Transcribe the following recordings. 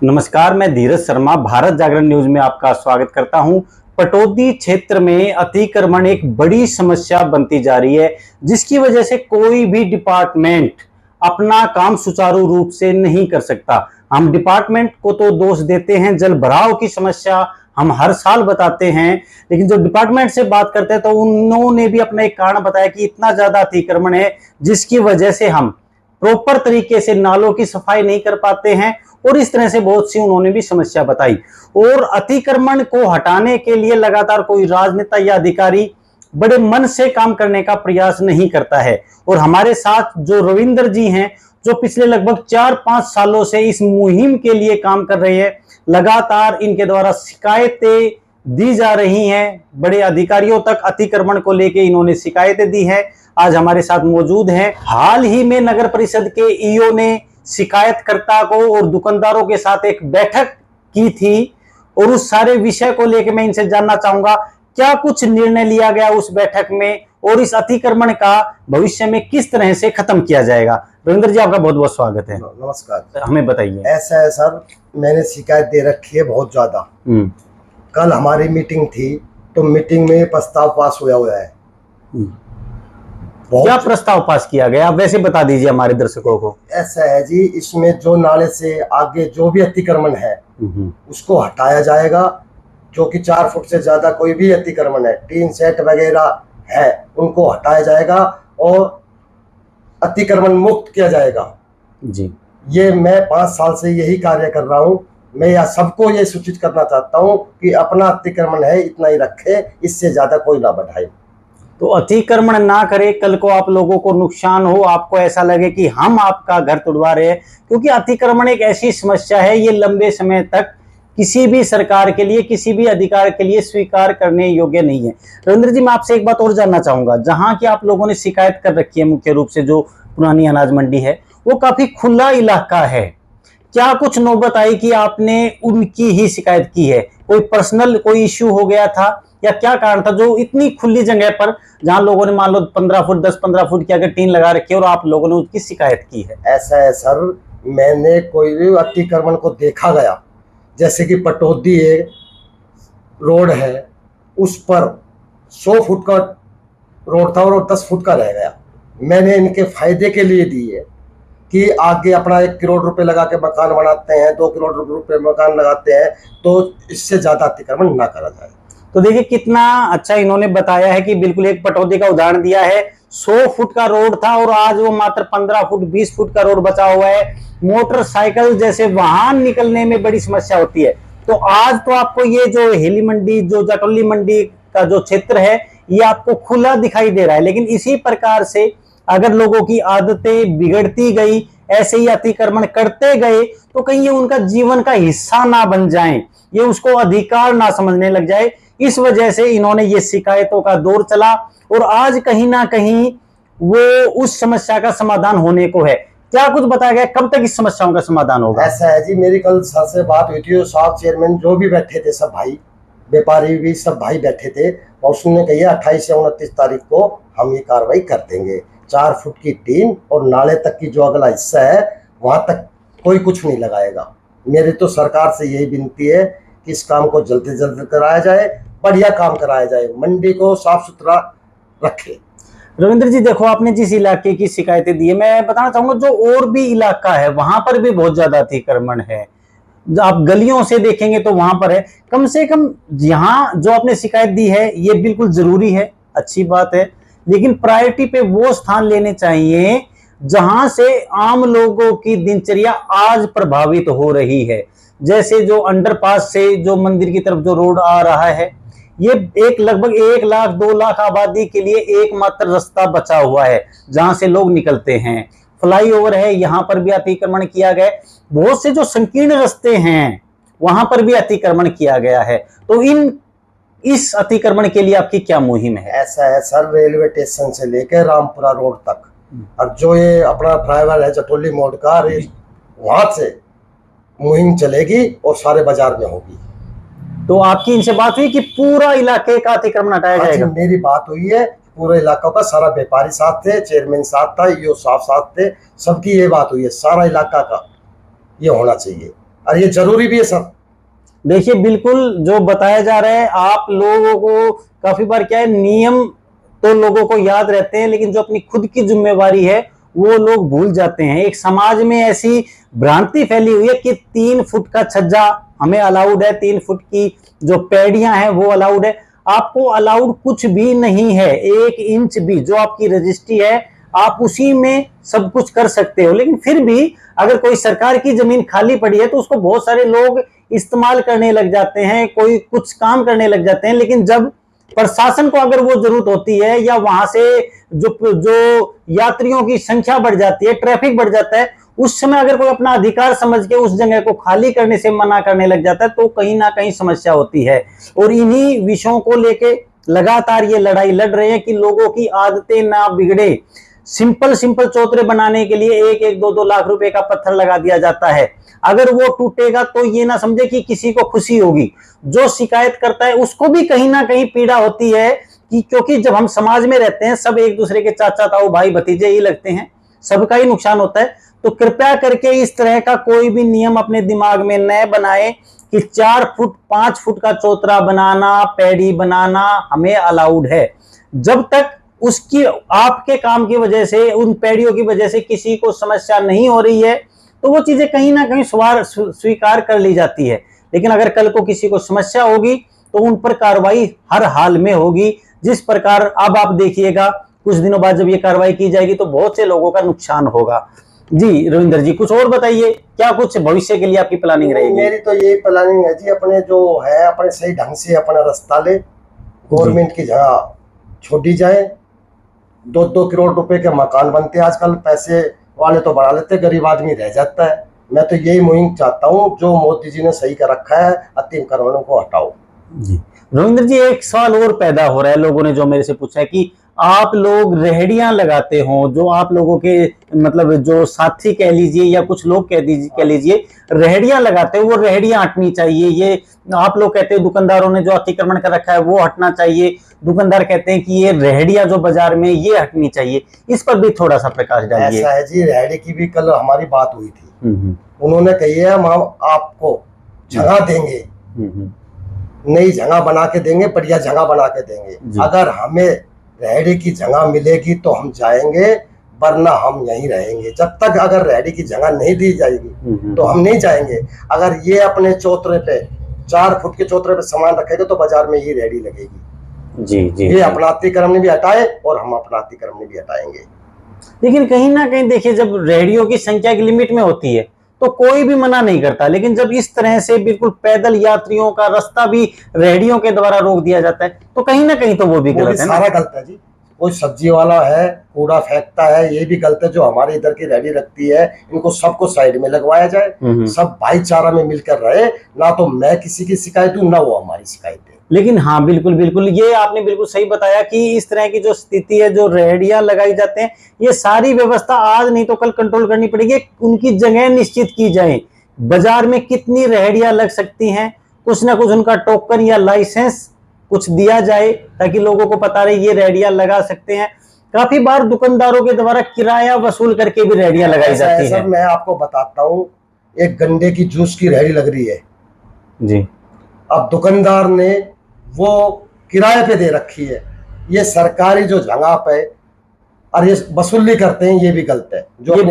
नमस्कार, मैं धीरज शर्मा भारत जागरण न्यूज में आपका स्वागत करता हूं। पटौदी क्षेत्र में अतिक्रमण एक बड़ी समस्या बनती जा रही है, जिसकी वजह से कोई भी डिपार्टमेंट अपना काम सुचारू रूप से नहीं कर सकता। हम डिपार्टमेंट को तो दोष देते हैं, जल भराव की समस्या हम हर साल बताते हैं, लेकिन जो डिपार्टमेंट से बात करते हैं तो उन्होंने भी अपना एक कारण बताया कि इतना ज्यादा अतिक्रमण है जिसकी वजह से हम प्रॉपर तरीके से नालों की सफाई नहीं कर पाते हैं, और इस तरह से बहुत सी उन्होंने भी समस्या बताई। और अतिक्रमण को हटाने के लिए लगातार कोई राजनेता या अधिकारी बड़े मन से काम करने का प्रयास नहीं करता है। और हमारे साथ जो रविंद्र जी हैं, जो पिछले लगभग 4-5 सालों से इस मुहिम के लिए काम कर रहे हैं, लगातार इनके द्वारा शिकायतें दी जा रही हैं, बड़े अधिकारियों तक अतिक्रमण को लेकर इन्होंने शिकायतें दी हैं। आज हमारे साथ मौजूद हैं। हाल ही में नगर परिषद के ईओ ने शिकायतकर्ता को और दुकानदारों के साथ एक बैठक की थी, और उस सारे विषय को लेकर मैं इनसे जानना चाहूंगा क्या कुछ निर्णय लिया गया उस बैठक में, और इस अतिक्रमण का भविष्य में किस तरह से खत्म किया जाएगा। रविंद्र जी, आपका बहुत बहुत स्वागत है। नमस्कार। हमें बताइए। ऐसा है सर, मैंने शिकायत दे रखी है बहुत ज्यादा। कल हमारी मीटिंग थी तो मीटिंग में प्रस्ताव पास हुआ है। क्या प्रस्ताव पास किया गया, आप वैसे बता दीजिए हमारे दर्शकों को। ऐसा है जी, इसमें जो नाले से आगे जो भी अतिक्रमण है उसको हटाया जाएगा। जो कि 4 फुट से ज्यादा कोई भी अतिक्रमण है, टीन सेट वगैरह है, उनको हटाया जाएगा और अतिक्रमण मुक्त किया जाएगा जी। ये मैं 5 साल से यही कार्य कर रहा हूँ। मैं यह सबको ये सूचित करना चाहता हूँ कि अपना अतिक्रमण है इतना ही रखे, इससे ज्यादा कोई ना बढ़ाए। तो अतिक्रमण ना करे, कल को आप लोगों को नुकसान हो, आपको ऐसा लगे कि हम आपका घर तुड़वा रहे हैं, क्योंकि अतिक्रमण एक ऐसी समस्या है, ये लंबे समय तक किसी भी सरकार के लिए, किसी भी अधिकार के लिए स्वीकार करने योग्य नहीं है। रविंद्र जी, मैं आपसे एक बात और जानना चाहूंगा। जहां की आप लोगों ने शिकायत कर रखी है, मुख्य रूप से जो पुरानी अनाज मंडी है, वो काफी खुला इलाका है। क्या कुछ नौबत आई कि आपने उनकी ही शिकायत की है? कोई पर्सनल कोई इश्यू हो गया था, या क्या कारण था जो इतनी खुली जगह पर, जहां लोगों ने मान लो 15 फुट 10-15 फुट की अगर टीन लगा रखी है और आप लोगों ने उसकी शिकायत की है? ऐसा है सर, मैंने कोई भी अतिक्रमण को देखा गया, जैसे कि पटौदी रोड है, उस पर 100 फुट का रोड था और 10 फुट का रह गया। मैंने इनके फायदे के लिए दी है कि आगे अपना 1 करोड़ रुपए लगा के मकान बनाते हैं, 2 करोड़ रुपए मकान लगाते हैं, तो इससे ज्यादा अतिक्रमण ना करा जाए। तो देखिए कितना अच्छा इन्होंने बताया है कि बिल्कुल एक पटौदी का उदाहरण दिया है। 100 फुट का रोड था और आज वो मात्र 15 फुट 20 फुट का रोड बचा हुआ है। मोटरसाइकिल जैसे वाहन निकलने में बड़ी समस्या होती है। तो आज तो आपको ये जो हेली मंडी, जो जटोली मंडी का जो क्षेत्र है, ये आपको खुला दिखाई दे रहा है। लेकिन इसी प्रकार से अगर लोगों की आदतें बिगड़ती गई, ऐसे ही अतिक्रमण करते गए, तो कहीं ये उनका जीवन का हिस्सा ना बन जाए, ये उसको अधिकार ना समझने लग जाए। इस वजह से इन्होंने ये शिकायतों का दौर चला, और आज कहीं ना कहीं वो उस समस्या का समाधान होने को है। क्या कुछ बताया गया, कब तक इस समस्याओं का समाधान होगा? ऐसा है जी, मेरी कल सर से बात हुई थी, साहब चेयरमैन जो भी बैठे थे, सब भाई व्यापारी भी सब भाई बैठे थे, और उसने कहा 28 से 29 तारीख को हम ये कार्रवाई कर देंगे। 4 फुट की टीन और नाले तक की जो अगला हिस्सा है वहां तक कोई कुछ नहीं लगाएगा। मेरी तो सरकार से यही विनती है कि इस काम को जल्द से जल्द कराया जाए, बढ़िया काम कराया जाए, मंडी को साफ सुथरा रखे। रविंद्र जी, देखो आपने जिस इलाके की शिकायतें दी है, मैं बताना चाहूंगा जो और भी इलाका है वहां पर भी बहुत ज्यादा अतिक्रमण है। आप गलियों से देखेंगे तो वहां पर है। कम से कम यहाँ जो आपने शिकायत दी है ये बिल्कुल जरूरी है, अच्छी बात है, लेकिन प्रायोरिटी पे वो स्थान लेने चाहिए जहां से आम लोगों की दिनचर्या आज प्रभावित हो रही है। जैसे जो अंडरपास से जो मंदिर की तरफ जो रोड आ रहा है, ये एक लगभग 1 लाख 2 लाख आबादी के लिए एकमात्र रास्ता बचा हुआ है जहां से लोग निकलते हैं। फ्लाईओवर है, यहां पर भी अतिक्रमण किया गया। बहुत से जो संकीर्ण रास्ते हैं वहां पर भी अतिक्रमण किया गया है। तो इस अतिक्रमण के लिए आपकी क्या मुहिम है? ऐसा है सर, रेलवे स्टेशन से लेकर रामपुरा रोड तक, और जो ये अपना फ्लाईओवर है जटोली मोड़ का, वहां से मुहिम चलेगी और सारे बाजार में होगी। तो आपकी इनसे बात हुई कि पूरा इलाके का अतिक्रमण हटाया जाएगा? मेरी बात हुई है, पूरे इलाका का सारा व्यापारी साथ थे, चेयरमैन साथ था, ईओ साहब साथ थे, सबकी ये बात हुई है, सारा इलाका का ये होना चाहिए। और ये जरूरी भी है सर। देखिए बिल्कुल जो बताया जा रहा है, आप लोगों को काफी बार क्या है, नियम तो लोगों को याद रहते हैं लेकिन जो अपनी खुद की जिम्मेवारी है वो लोग भूल जाते हैं। एक समाज में ऐसी भ्रांति फैली हुई है कि 3 फुट का छज्जा हमें अलाउड है, 3 फुट की जो पैड़ियां हैं वो अलाउड है। आपको अलाउड कुछ भी नहीं है, 1 इंच भी जो आपकी रजिस्ट्री है आप उसी में सब कुछ कर सकते हो। लेकिन फिर भी अगर कोई सरकार की जमीन खाली पड़ी है तो उसको बहुत सारे लोग इस्तेमाल करने लग जाते हैं, कोई कुछ काम करने लग जाते हैं। लेकिन जब प्रशासन को अगर वो जरूरत होती है या वहां से जो यात्रियों की संख्या बढ़ जाती है, ट्रैफिक बढ़ जाता है, उस समय अगर कोई अपना अधिकार समझ के उस जगह को खाली करने से मना करने लग जाता है तो कहीं ना कहीं समस्या होती है। और इन्हीं विषयों को लेके लगातार ये लड़ाई लड़ रहे हैं कि लोगों की आदतें ना बिगड़े। सिंपल सिंपल चौतरे बनाने के लिए 1-1, 2-2 लाख रुपए का पत्थर लगा दिया जाता है। अगर वो टूटेगा तो ये ना समझे कि किसी को खुशी होगी, जो शिकायत करता है उसको भी कहीं ना कहीं पीड़ा होती है कि क्योंकि जब हम समाज में रहते हैं सब एक दूसरे के चाचा ताऊ भाई भतीजे ही लगते हैं, सबका ही नुकसान होता है। तो कृपया करके इस तरह का कोई भी नियम अपने दिमाग में न बनाए कि 4 फुट 5 फुट का चौतरा बनाना, पैड़ी बनाना हमें अलाउड है। जब तक उसकी आपके काम की वजह से, उन पैड़ियों की वजह से किसी को समस्या नहीं हो रही है तो वो चीजें कहीं ना कहीं स्वीकार कर ली जाती है। लेकिन अगर कल को किसी को समस्या होगी तो उन पर कार्रवाई हर हाल में होगी। जिस प्रकार अब आप देखिएगा कुछ दिनों बाद जब ये कार्रवाई की जाएगी तो बहुत से लोगों का नुकसान होगा। जी रविंदर जी कुछ और बताइए, क्या कुछ भविष्य के लिए आपकी प्लानिंग रहेगी? मेरी तो यही प्लानिंग है जी, अपने जो है अपने सही ढंग से अपना रास्ता ले, गवर्नमेंट की जगह छोड़ी जाए। 2-2 करोड़ रुपए के मकान बनते हैं आजकल, पैसे वाले तो बढ़ा लेते, गरीब आदमी रह जाता है। मैं तो यही मुहिम चाहता हूँ जो मोदी जी ने सही कर रखा है, अतीम कानूनों को हटाओ। जी रविंद्र जी एक सवाल और पैदा हो रहा है, लोगों ने जो मेरे से पूछा है कि आप लोग रेहड़ियां लगाते हो, जो आप लोगों के मतलब जो साथी कह लीजिए या कुछ लोग कह लीजिए रेहड़ियां लगाते हो, वो रेहड़ियां हटनी चाहिए। ये आप लोग कहते हो दुकानदारों ने जो अतिक्रमण कर रखा है वो हटना चाहिए, दुकानदार कहते हैं कि ये रेहड़ियां जो बाजार में ये हटनी चाहिए। इस पर भी थोड़ा सा प्रकाश डालिए। ऐसा है जी, रेहड़ी की भी कल हमारी बात हुई थी। उन्होंने कही है हम आपको जगह देंगे, नई जगह बना के देंगे, बढ़िया जगह बना के देंगे। अगर हमें रेहड़ी की जगह मिलेगी तो हम जाएंगे, वरना हम यहीं रहेंगे। जब तक अगर रेहड़ी की जगह नहीं दी जाएगी तो हम नहीं जाएंगे। अगर ये अपने चौतरे पे 4 फुट के चौतरे पे सामान रखेंगे तो बाजार में ही रेहड़ी लगेगी। जी जी ये अपना अतिक्रमण भी हटाए और हम अपना अतिक्रमण भी हटाएंगे। लेकिन कहीं ना कहीं देखिए जब रेहड़ियों की संख्या की लिमिट में होती है तो कोई भी मना नहीं करता, लेकिन जब इस तरह से बिल्कुल पैदल यात्रियों का रास्ता भी रेहड़ियों के द्वारा रोक दिया जाता है तो कहीं ना कहीं तो वो भी गलत है ना। सारा गलत है जी। कोई सब्जी वाला है कूड़ा फेंकता है, ये भी गलत है। जो हमारे इधर की रेहड़ी रखती है इनको सबको साइड में लगवाया जाए, सब भाईचारा में मिलकर रहे, ना तो मैं किसी की शिकायत दूं ना वो हमारी शिकायत दे। लेकिन हाँ बिल्कुल बिल्कुल ये आपने बिल्कुल सही बताया कि इस तरह की जो स्थिति है, जो रेहड़ियां लगाई जाते हैं, ये सारी व्यवस्था आज नहीं तो कल कंट्रोल करनी पड़ेगी। उनकी जगह निश्चित की जाए, बाजार में कितनी रेहड़ियां लग सकती हैं, कुछ ना कुछ उनका टोकन या लाइसेंस कुछ दिया जाए ताकि लोगों को पता रहे ये रेहड़ियां लगा सकते हैं। काफी बार दुकानदारों के द्वारा किराया वसूल करके भी रेहड़ियां लगाई जाती है। मैं आपको बताता हूँ, एक गन्ने की जूस की रेहड़ी लग रही है जी। अब दुकानदार ने वो किराए पे दे रखी है, ये सरकारी जो जगह पे और ये वसूली करते हैं, ये भी गलत है। ये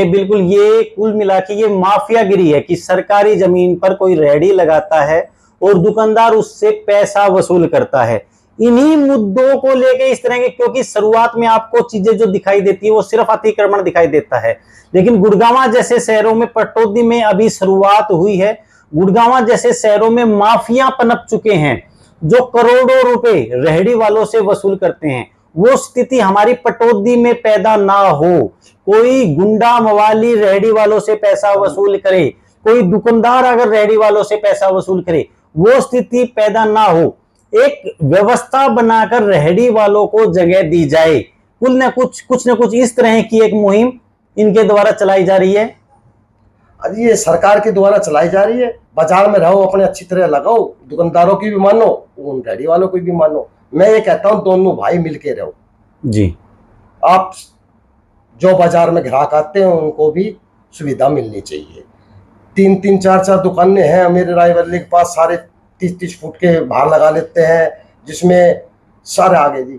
बिल्कुल ये कुल मिला के ये माफियागिरी है कि सरकारी जमीन पर कोई रेहड़ी लगाता है और दुकानदार उससे पैसा वसूल करता है। इन्हीं मुद्दों को लेके इस तरह के, क्योंकि शुरुआत में आपको चीजें जो दिखाई देती है वो सिर्फ अतिक्रमण दिखाई देता है, लेकिन गुड़गांव जैसे शहरों में, पटौदी में अभी शुरुआत हुई है, गुड़गांव जैसे शहरों में माफिया पनप चुके हैं जो करोड़ों रुपए रेहड़ी वालों से वसूल करते हैं। वो स्थिति हमारी पटौदी में पैदा ना हो, कोई गुंडा मवाली रेहड़ी वालों से पैसा वसूल करे, कोई दुकानदार अगर रेहड़ी वालों से पैसा वसूल करे, वो स्थिति पैदा ना हो। एक व्यवस्था बनाकर रेहड़ी वालों को जगह दी जाए। कुछ न कुछ इस तरह की एक मुहिम इनके द्वारा चलाई जा रही है। अरे ये सरकार के द्वारा चलाई जा रही है। बाजार में रहो, अपने अच्छी तरह लगाओ, दुकानदारों की भी मानो, उन रेहड़ी वालों की भी मानो। मैं ये कहता हूँ दोनों भाई मिलके रहो जी। आप जो बाजार में ग्राहक आते हैं उनको भी सुविधा मिलनी चाहिए। 3-3, 4-4 दुकानें हैं मेरे रायवली के पास, सारे 30-30 फुट के बाहर लगा लेते हैं, जिसमें सारे आगे जी,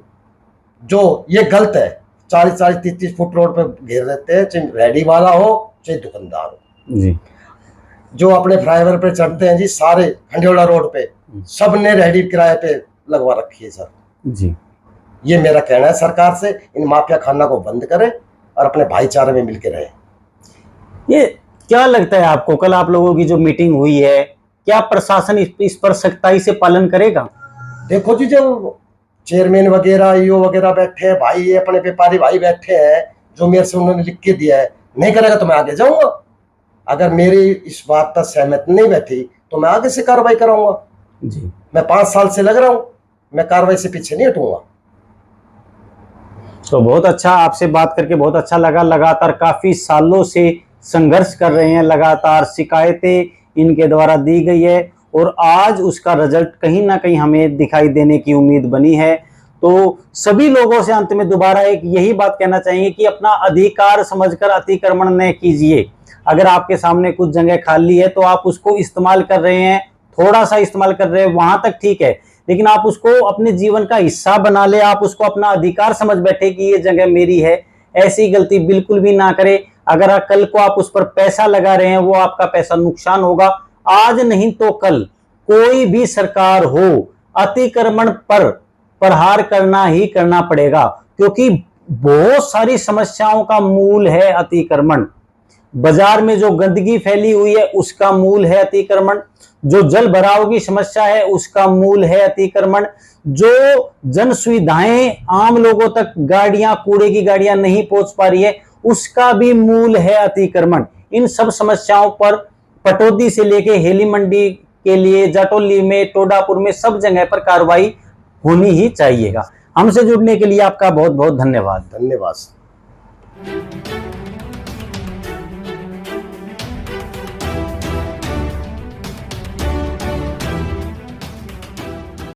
जो ये गलत है। 40-40, 30-30 फुट रोड पे घेर लेते हैं, चाहे रेडी वाला हो चाहे दुकानदार हो जी। जो अपने फ्लाईओवर पे चढ़ते हैं जी, सारे खंडेवाला रोड पे सब ने रेडी किराए पे लगवा रखी है सर जी। ये मेरा कहना है सरकार से, इन माफिया खाना को बंद करें और अपने भाईचारे में मिलकर रहें। ये क्या लगता है आपको, कल आप लोगों की जो मीटिंग हुई है, क्या प्रशासन इस पर सख्ताई से पालन करेगा? देखो जी, जो चेयरमैन वगैरह ईओ वगैरह बैठे हैं भाई, ये अपने व्यापारी भाई बैठे हैं, जो मेरे से उन्होंने लिख के दिया है, नहीं करेगा तो मैं आगे जाऊंगा। अगर मेरी इस बात पर सहमत नहीं बैठी तो मैं आगे से कार्रवाई कराऊंगा जी। मैं 5 साल से लग रहा हूं, मैं कार्रवाई से पीछे नहीं हटूंगा। तो बहुत अच्छा, आपसे बात करके बहुत अच्छा लगा। लगातार काफी सालों से संघर्ष कर रहे हैं, लगातार शिकायतें इनके द्वारा दी गई है और आज उसका रिजल्ट कहीं ना कहीं हमें दिखाई देने की उम्मीद बनी है। तो सभी लोगों से अंत में दोबारा एक यही बात कहना चाहेंगे कि अपना अधिकार समझकर अतिक्रमण न कीजिए। अगर आपके सामने कुछ जगह खाली है तो आप उसको इस्तेमाल कर रहे हैं, थोड़ा सा इस्तेमाल कर रहे हैं, वहां तक ठीक है, लेकिन आप उसको अपने जीवन का हिस्सा बना ले, आप उसको अपना अधिकार समझ बैठे कि ये जगह मेरी है। ऐसी गलती बिल्कुल भी ना करें। अगर कल को आप उस पर पैसा लगा रहे हैं, वो आपका पैसा नुकसान होगा। आज नहीं तो कल कोई भी सरकार हो, अतिक्रमण पर प्रहार करना ही करना पड़ेगा, क्योंकि बहुत सारी समस्याओं का मूल है अतिक्रमण। बाजार में जो गंदगी फैली हुई है उसका मूल है अतिक्रमण, जो जल भराव की समस्या है उसका मूल है अतिक्रमण, जो जन सुविधाएं आम लोगों तक गाड़ियां, कूड़े की गाड़ियां नहीं पहुंच पा रही है, उसका भी मूल है अतिक्रमण। इन सब समस्याओं पर पटौदी से लेके हेली मंडी के लिए, जाटौली में, टोडापुर में, सब जगह पर कार्रवाई होनी ही चाहिएगा। हमसे जुड़ने के लिए आपका बहुत बहुत धन्यवाद। धन्यवाद।